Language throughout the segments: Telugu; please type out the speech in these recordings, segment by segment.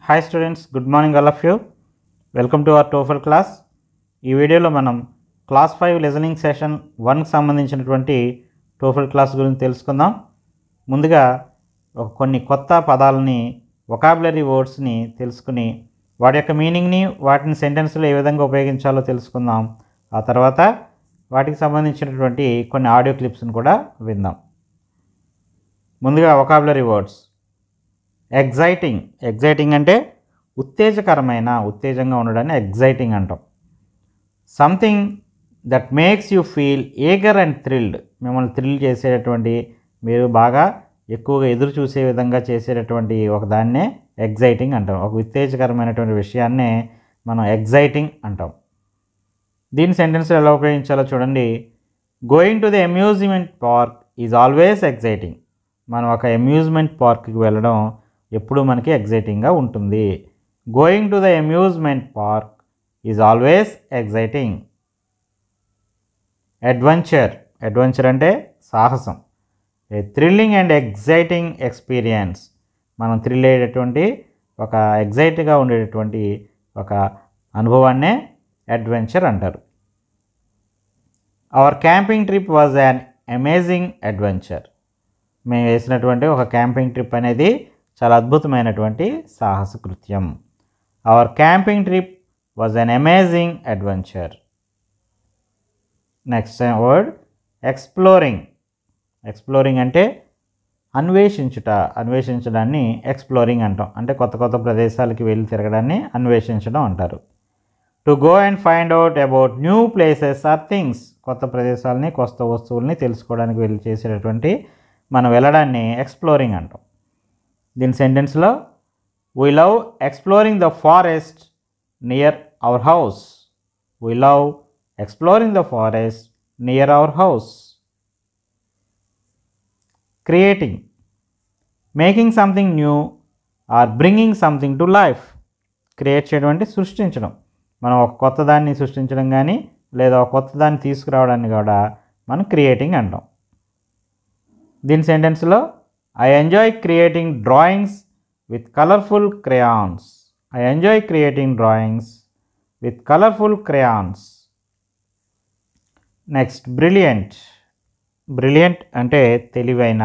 Hi students, good morning all of you. Welcome to our TOEFL class. ఈ వీడియోలో మనం క్లాస్ 5 లిజనింగ్ సెషన్ 1కి సంబంధించినటువంటి TOEFL క్లాస్ గురించి తెలుసుకుందాం. ముందుగా కొన్ని కొత్త పదాలని వొకాబులరీ వర్డ్స్ని తెలుసుకుని వాటి యొక్క మీనింగ్ని వాటిని సెంటెన్స్లో ఏ విధంగా ఉపయోగించాలో తెలుసుకుందాం. ఆ తర్వాత వాటికి సంబంధించినటువంటి కొన్ని ఆడియో క్లిప్స్ని కూడా విందాం. ముందుగా వొకాబులరీ వర్డ్స్. ఎగ్జైటింగ్ అంటే ఉత్తేజంగా ఉండడాన్ని ఎగ్జైటింగ్ అంటాం. Something that makes you feel eager and thrilled, మిమ్మల్ని థ్రిల్ చేసేటటువంటి, మీరు బాగా ఎక్కువగా ఎదురు చూసే విధంగా చేసేటటువంటి ఒక దాన్నే ఎగ్జైటింగ్ అంటాం. ఒక ఉత్తేజకరమైనటువంటి విషయాన్నే మనం ఎగ్జైటింగ్ అంటాం. దీని సెంటెన్స్లో ఎలా ఉపయోగించాలో చూడండి. Going to the amusement park is always exciting. మనం ఒక అమ్యూజ్మెంట్ పార్క్కి వెళ్ళడం ఎప్పుడు మనకి ఎగ్జైటింగ్గా ఉంటుంది. Going to the amusement park is always exciting. Adventure అంటే సాహసం. A thrilling and exciting experience, మనం థ్రిల్ అయ్యేటటువంటి ఒక ఎగ్జైట్గా ఉండేటటువంటి ఒక అనుభవాన్నే అడ్వెంచర్ అంటారు. Our camping trip was an amazing adventure. మేము వేసినటువంటి ఒక క్యాంపింగ్ ట్రిప్ అనేది చాలా అద్భుతమైనటువంటి సాహస కృత్యం. Our camping trip was an amazing adventure. Next word exploring అంటే అన్వేషించడాన్ని ఎక్స్ప్లోరింగ్ అంటాం. అంటే కొత్త కొత్త ప్రదేశాలకి వెళ్ళి తిరగడాన్ని అన్వేషించడం అంటారు. To go and find out about new places or things, కొత్త ప్రదేశాలని కొత్త వస్తువుల్ని తెలుసుకోవడానికి వెళ్ళి చేసేటటువంటి మనం వెళ్ళడాన్ని ఎక్స్ప్లోరింగ్ అంటాం. దీని సెంటెన్స్లో we love exploring the forest near our house. We love exploring the forest near our house. Creating, making something new or bringing something to life. Create చేయడం అంటే సృష్టించడం. మనం ఒక కొత్త దాన్ని సృష్టించడం కానీ లేదా ఒక కొత్త దాన్ని తీసుకురావడాన్ని కూడా మనం క్రియేటింగ్ అంటాం. దీని సెంటెన్స్లో I enjoy creating drawings with colourful crayons. I enjoy creating drawings with colourful crayons. Next brilliant అంటే తెలివైన.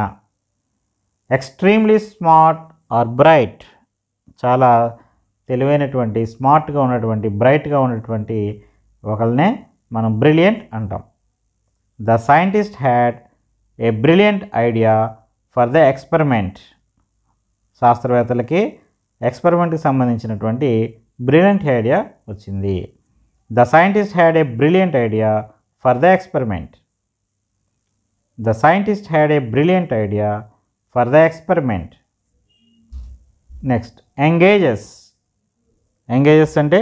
ఎక్స్ట్రీమ్లీ స్మార్ట్ ఆర్ బ్రైట్, చాలా తెలివైనటువంటి, స్మార్ట్గా ఉన్నటువంటి, బ్రైట్గా ఉన్నటువంటి ఒకరినే మనం బ్రిలియంట్ అంటాం. The scientist had a brilliant idea for the experiment. శాస్త్రవేత్తలకి ఎక్స్పెరిమెంట్కి సంబంధించినటువంటి బ్రిలియంట్ ఐడియా వచ్చింది. The scientist had a brilliant idea for the experiment. The scientist had a brilliant idea for the experiment. Next engages అంటే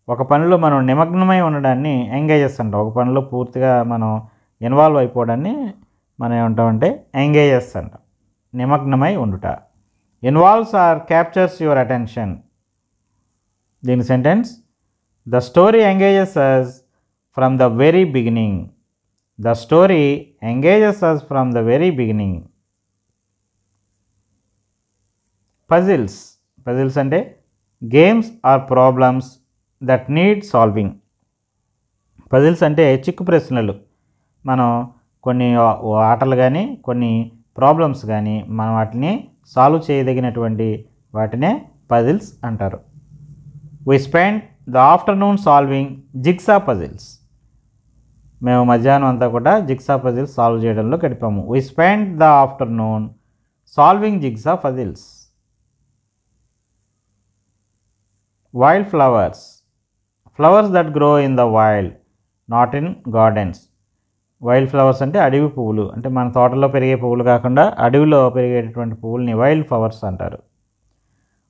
ఒక పనిలో మనం నిమగ్నమై ఉండడాన్ని ఎంగేజెస్ అంటాం. ఒక పనిలో పూర్తిగా మనం ఇన్వాల్వ్ అయిపోవడాన్ని మనం ఏమంటామంటే ఎంగేజెస్ అంటాం. నిమగ్నమై ఉండుట. Involves or captures your attention. దీని sentence the story engages us from the very beginning. The story engages us from the very beginning. Puzzles అంటే games or problems that need solving. Puzzles అంటే చిక్కు ప్రశ్నలు. మనం కొన్ని ఆటలు కానీ కొన్ని ప్రాబ్లమ్స్ కానీ మనం వాటిని సాల్వ్ చేయదగినటువంటి వాటినే పజిల్స్ అంటారు. We spend the afternoon solving jigsaw puzzles. మేము మధ్యాహ్నం అంతా కూడా జిగ్సా పజిల్స్ సాల్వ్ చేయడంలో గడిపాము. We spend the afternoon solving jigsaw puzzles. Wild flowers that grow in the wild not in gardens. Wild flowers అంటే అడవి పువ్వులు, అంటే మన తోటలో పెరిగే పువ్వులు కాకుండా అడవిలో పెరిగేటటువంటి పువ్వుల్ని వైల్డ్ ఫ్లవర్స్ అంటారు.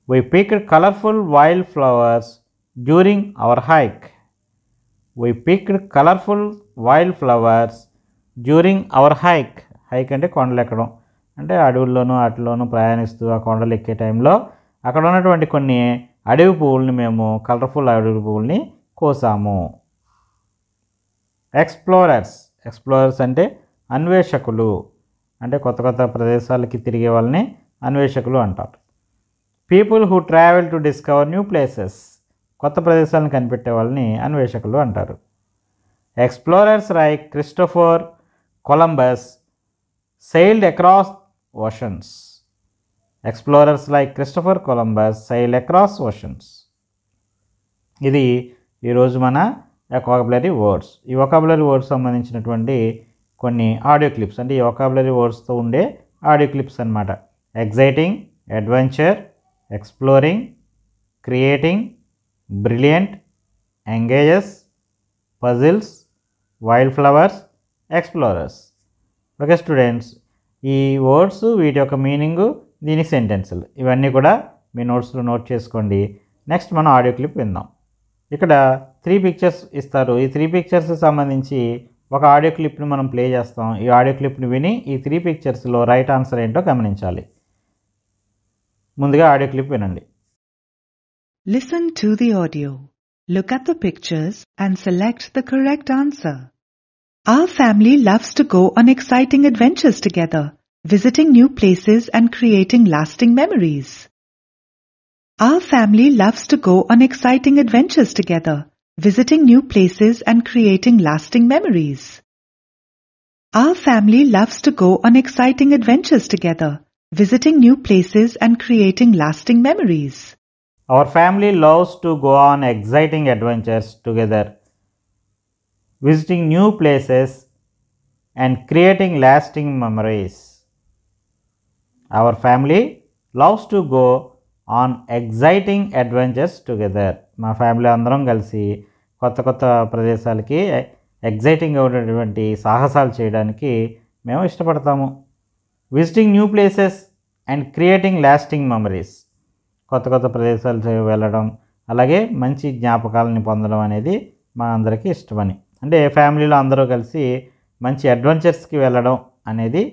We picked colourful wild flowers during hour hike. We picked colourful wild flowers during hour hike. Hike అంటే కొండలు ఎక్కడం, అంటే అడవుల్లోనూ వాటిలోనూ ప్రయాణిస్తూ ఆ కొండలు ఎక్కే టైంలో అక్కడ ఉన్నటువంటి కొన్ని అడవి పువ్వుల్ని మేము కలర్ఫుల్ అడవి పువ్వుల్ని కోసాము. ఎక్స్ప్లోరర్స్ అంటే అన్వేషకులు, అంటే కొత్త కొత్త ప్రదేశాలకి తిరిగే వాళ్ళని అన్వేషకులు అంటారు. People who travel to discover new places, కొత్త ప్రదేశాలను కనిపెట్టే వాళ్ళని అన్వేషకులు అంటారు. Explorers like Christopher Columbus sailed across oceans. Explorers like Christopher Columbus sailed across oceans. ఇది ఈరోజు మన వొకాబులరీ వర్డ్స్. ఈ వొకాబులరీ వర్డ్స్ సంబంధించినటువంటి కొన్ని ఆడియో క్లిప్స్, అంటే ఈ వొకాబులరీ వర్డ్స్తో ఉండే ఆడియో క్లిప్స్ అన్నమాట. Exciting, adventure, exploring, creating, brilliant, engages, puzzles, wild flowers, explorers. Okay students, ఈ వర్డ్స్, వీటి యొక్క మీనింగు, దీని సెంటెన్సులు, ఇవన్నీ కూడా మీ నోట్స్లో నోట్ చేసుకోండి. నెక్స్ట్ మనం ఆడియో క్లిప్ విందాం. ఇక్కడ 3 పిక్చర్స్ ఇస్తారు. ఈ 3 పిక్చర్స్ సంబంధించి ఒక ఆడియో క్లిప్ని మనం ప్లే చేస్తాం. ఈ ఆడియో క్లిప్ని విని ఈ 3 పిక్చర్స్లో రైట్ ఆన్సర్ ఏంటో గమనించాలి. ముందుగా ఆడియో క్లిప్ వినండి. Listen to the audio. Look at the pictures and select the correct answer. Our family loves to go on exciting adventures together, visiting new places and creating lasting memories. Our family loves to go on exciting adventures together, visiting new places and creating lasting memories. Our family loves to go on exciting adventures together, visiting new places and creating lasting memories. Our family loves to go on exciting adventures together, visiting new places and creating lasting memories. Our family loves to go on exciting adventures together. మా ఫ్యామిలీ అందరం కలిసి కొత్త కొత్త ప్రదేశాలకి ఎగ్జైటింగ్గా ఉండేటువంటి సాహసాలు చేయడానికి మేము ఇష్టపడతాము. Visiting new places and creating lasting memories, కొత్త కొత్త ప్రదేశాలు వెళ్ళడం, అలాగే మంచి జ్ఞాపకాలని పొందడం అనేది మా అందరికీ ఇష్టమని. అంటే ఫ్యామిలీలో అందరూ కలిసి మంచి అడ్వెంచర్స్కి వెళ్ళడం అనేది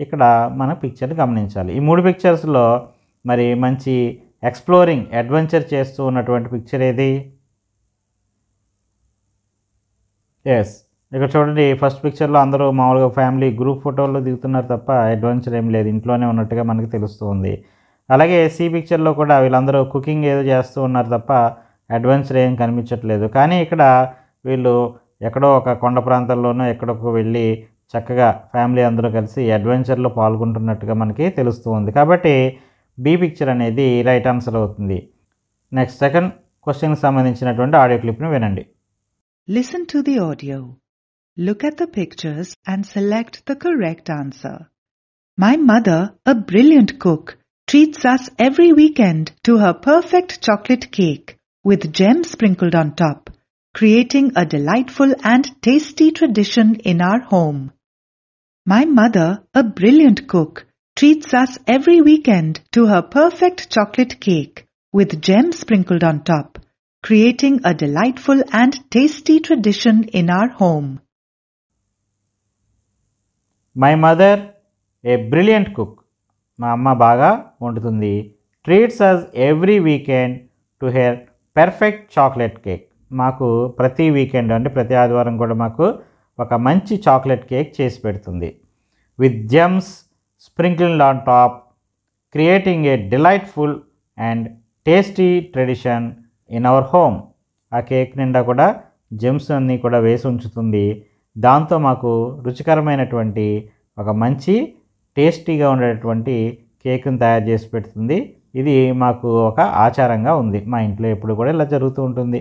ఇక్కడ మన పిక్చర్ గమనించాలి. ఈ 3 పిక్చర్స్లో మరి మంచి ఎక్స్ప్లోరింగ్, అడ్వెంచర్ చేస్తూ ఉన్నటువంటి పిక్చర్ ఏది? ఎస్, ఇక్కడ చూడండి. ఫస్ట్ పిక్చర్లో అందరూ మామూలుగా ఫ్యామిలీ గ్రూప్ ఫోటోల్లో దిగుతున్నారు తప్ప అడ్వెంచర్ ఏం లేదు, ఇంట్లోనే ఉన్నట్టుగా మనకి తెలుస్తుంది. అలాగే సి పిక్చర్లో కూడా వీళ్ళందరూ కుకింగ్ ఏదో చేస్తూ ఉన్నారు తప్ప అడ్వెంచర్ ఏం కనిపించట్లేదు. కానీ ఇక్కడ వీళ్ళు ఎక్కడో ఒక కొండ ప్రాంతాల్లోనో ఎక్కడికో వెళ్ళి చక్కగా ఫ్యామిలీ అందరూ కలిసి అడ్వెంచర్లో పాల్గొంటున్నట్టుగా మనకి తెలుస్తూ ఉంది. కాబట్టి బి పిక్చర్ అనేది రైట్ ఆన్సర్ అవుతుంది. నెక్స్ట్ సెకండ్ క్వశ్చన్కి సంబంధించినటువంటి ఆడియో క్లిప్ని వినండి. Listen to the audio. Look at the pictures and select the correct answer. My mother, a brilliant cook, treats us every weekend to her perfect chocolate cake with gems sprinkled on top, creating a delightful and tasty tradition in our home. My mother, a brilliant cook, treats us every weekend to her perfect chocolate cake with gems sprinkled on top, creating a delightful and tasty tradition in our home. My mother, a brilliant cook, మా అమ్మ బాగా వండుతుంది. Treats us every weekend to her perfect chocolate cake, మాకు ప్రతి వీకెండ్ అంటే ప్రతి ఆదివారం కూడా మాకు ఒక మంచి చాక్లెట్ కేక్ చేసి పెడుతుంది. With gems sprinkled on top, creating a delightful and tasty tradition in our home. ఆ కేక్ నిండా కూడా జెమ్స్ అన్నీ కూడా వేసి ఉంచుతుంది. దాంతో మాకు రుచికరమైనటువంటి ఒక మంచి టేస్టీగా ఉండేటువంటి కేక్ని తయారు చేసి పెడుతుంది. ఇది మాకు ఒక ఆచారంగా ఉంది, మా ఇంట్లో ఎప్పుడు కూడా ఇలా జరుగుతూ ఉంటుంది.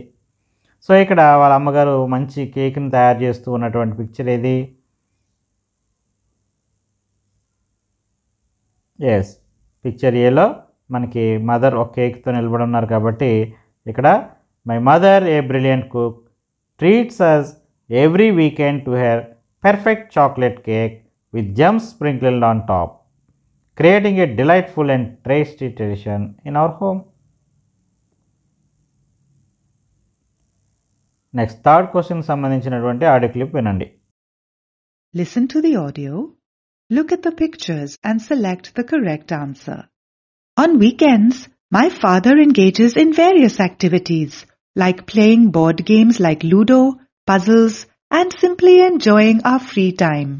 సో ఇక్కడ వాళ్ళ అమ్మగారు మంచి కేక్ని తయారు చేస్తూ ఉన్నటువంటి పిక్చర్ ఏది? ఎస్, పిక్చర్ ఏలో మనకి మదర్ ఒక కేక్తో నిలబడి ఉన్నారు కాబట్టి ఇక్కడ my mother a brilliant cook treats us every weekend to her perfect chocolate cake with gems sprinkled on top, creating a delightful and tasty tradition in our home. Next, third question సంబంధించినటువంటి ఆడియో క్లిప్ వినండి. Listen to the audio. Look at the pictures and select the correct answer. On weekends, my father engages in various activities like playing board games like Ludo, puzzles, and simply enjoying our free time.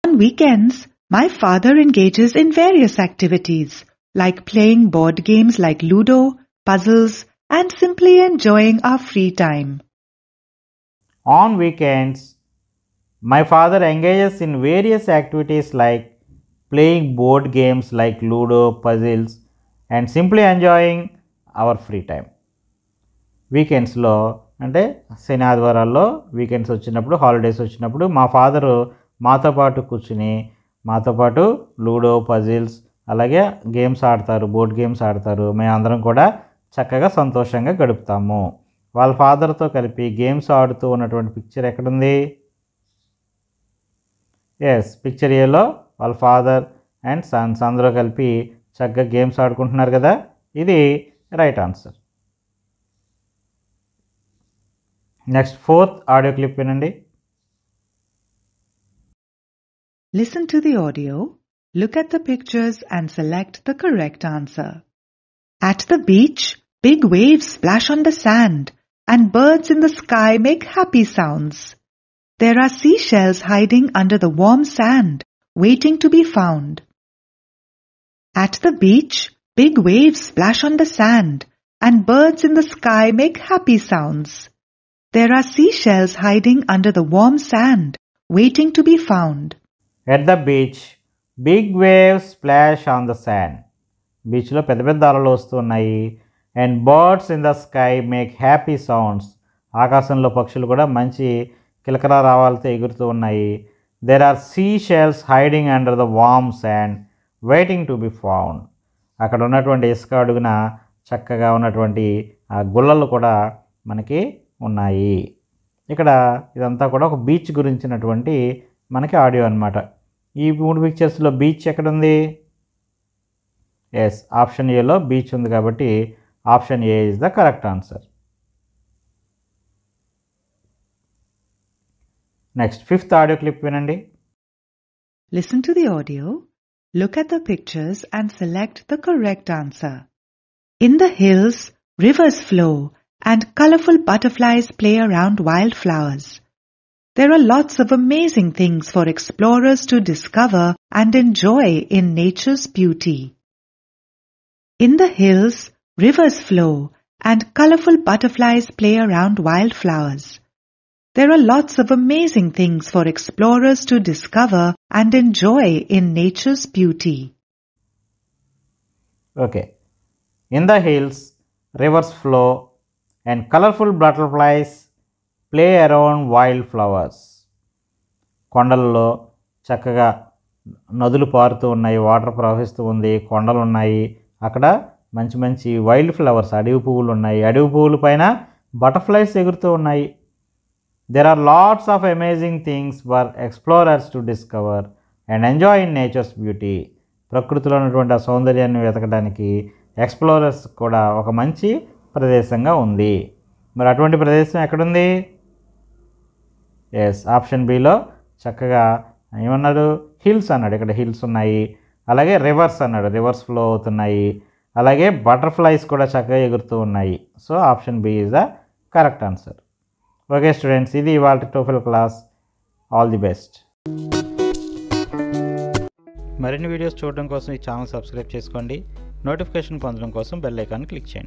On weekends, my father engages in various activities like playing board games like Ludo, puzzles, and simply enjoying our free time. On weekends, my father engages in various activities like playing board games like Ludo, puzzles, and simply enjoying our free time. వీకెండ్స్లో అంటే శని ఆదివారాల్లో వీకెండ్స్ వచ్చినప్పుడు, హాలిడేస్ వచ్చినప్పుడు మా ఫాదరు మాతో పాటు కూర్చుని మాతో పాటు లూడో, పజిల్స్, అలాగే గేమ్స్ ఆడతారు, బోర్డ్ గేమ్స్ ఆడతారు. మేమందరం కూడా చక్కగా సంతోషంగా గడుపుతాము. వాళ్ళ ఫాదర్తో కలిపి గేమ్స్ ఆడుతూ ఉన్నటువంటి పిక్చర్ ఎక్కడుంది? ఎస్, పిక్చర్ ఏలో వాళ్ళ ఫాదర్ అండ్ సన్స్ అందరూ కలిపి చక్కగా గేమ్స్ ఆడుకుంటున్నారు కదా, ఇది right answer. Next 4th audio clip వినండి. Listen to the audio, look at the pictures and select the correct answer. At the beach, big waves splash on the sand and birds in the sky make happy sounds. There are seashells hiding under the warm sand, waiting to be found. At the beach, big waves splash on the sand and birds in the sky make happy sounds. There are seashells hiding under the warm sand, waiting to be found. At the beach, big waves splash on the sand. బీచ్లో పెద్ద పెద్ద అలలు వస్తున్నాయి. And birds in the sky make happy sounds. ఆకాశంలో పక్షులు కూడా మంచి కిలకరా రావాలతో ఎగురుతూ ఉన్నాయి. There are sea shells hiding under the warm sand waiting to be found. అక్కడ ఉన్నటువంటి ఇసుక అడుగున చక్కగా ఉన్నటువంటి ఆ గుల్లలు కూడా మనకి ఉన్నాయి. ఇక్కడ ఇదంతా కూడా ఒక బీచ్ గురించినటువంటి మనకి ఆడియో అన్నమాట. ఈ 3 పిక్చర్స్లో బీచ్ ఎక్కడుంది? ఎస్, ఆప్షన్ ఏలో బీచ్ ఉంది కాబట్టి option A is the correct answer. Next 5th audio clip వినండి. Listen to the audio, look at the pictures and select the correct answer. In the hills, rivers flow and colorful butterflies play around wildflowers. There are lots of amazing things for explorers to discover and enjoy in nature's beauty. In the hills, rivers flow and colorful butterflies play around wildflowers. There are lots of amazing things for explorers to discover and enjoy in nature's beauty. Okay. In the hills, rivers flow and colorful butterflies play around wild flowers. కొండలలో చక్కగా నదులు పారుతూ ఉన్నాయి, వాటర్ ప్రవహిస్తూ ఉంది, కొండలు ఉన్నాయి, అక్కడ మంచి మంచి వైల్డ్ ఫ్లవర్స్ అడవి పువ్వులు ఉన్నాయి, అడవి పువ్వుల పైన బటర్ఫ్లైస్ ఎగురుతూ ఉన్నాయి. There are lots of amazing things for explorers to discover and enjoy in nature's beauty. ప్రకృతిలో ఉన్నటువంటి ఆ సౌందర్యాన్ని వెతకడానికి ఎక్స్ప్లోరర్స్ కూడా ఒక మంచి ప్రదేశంగా ఉంది. మరి అటువంటి ప్రదేశం ఎక్కడుంది? ఎస్, ఆప్షన్ బిలో చక్కగా ఏమన్నాడు? హిల్స్ అన్నాడు. ఇక్కడ హిల్స్ ఉన్నాయి, అలాగే రివర్స్ అన్నాడు, రివర్స్ ఫ్లో అవుతున్నాయి, అలాగే బటర్ఫ్లైస్ కూడా చక్కగా ఎగురుతూ ఉన్నాయి. So option B is the correct answer. Okay students, ఇది ఇవాళ TOEFL class. All the best. మరిన్ని వీడియోస్ చూడడం కోసం ఈ ఛానల్ సబ్స్క్రైబ్ చేసుకోండి. నోటిఫికేషన్ పొందడం కోసం బెల్ ఐకాన్ క్లిక్ చేయండి.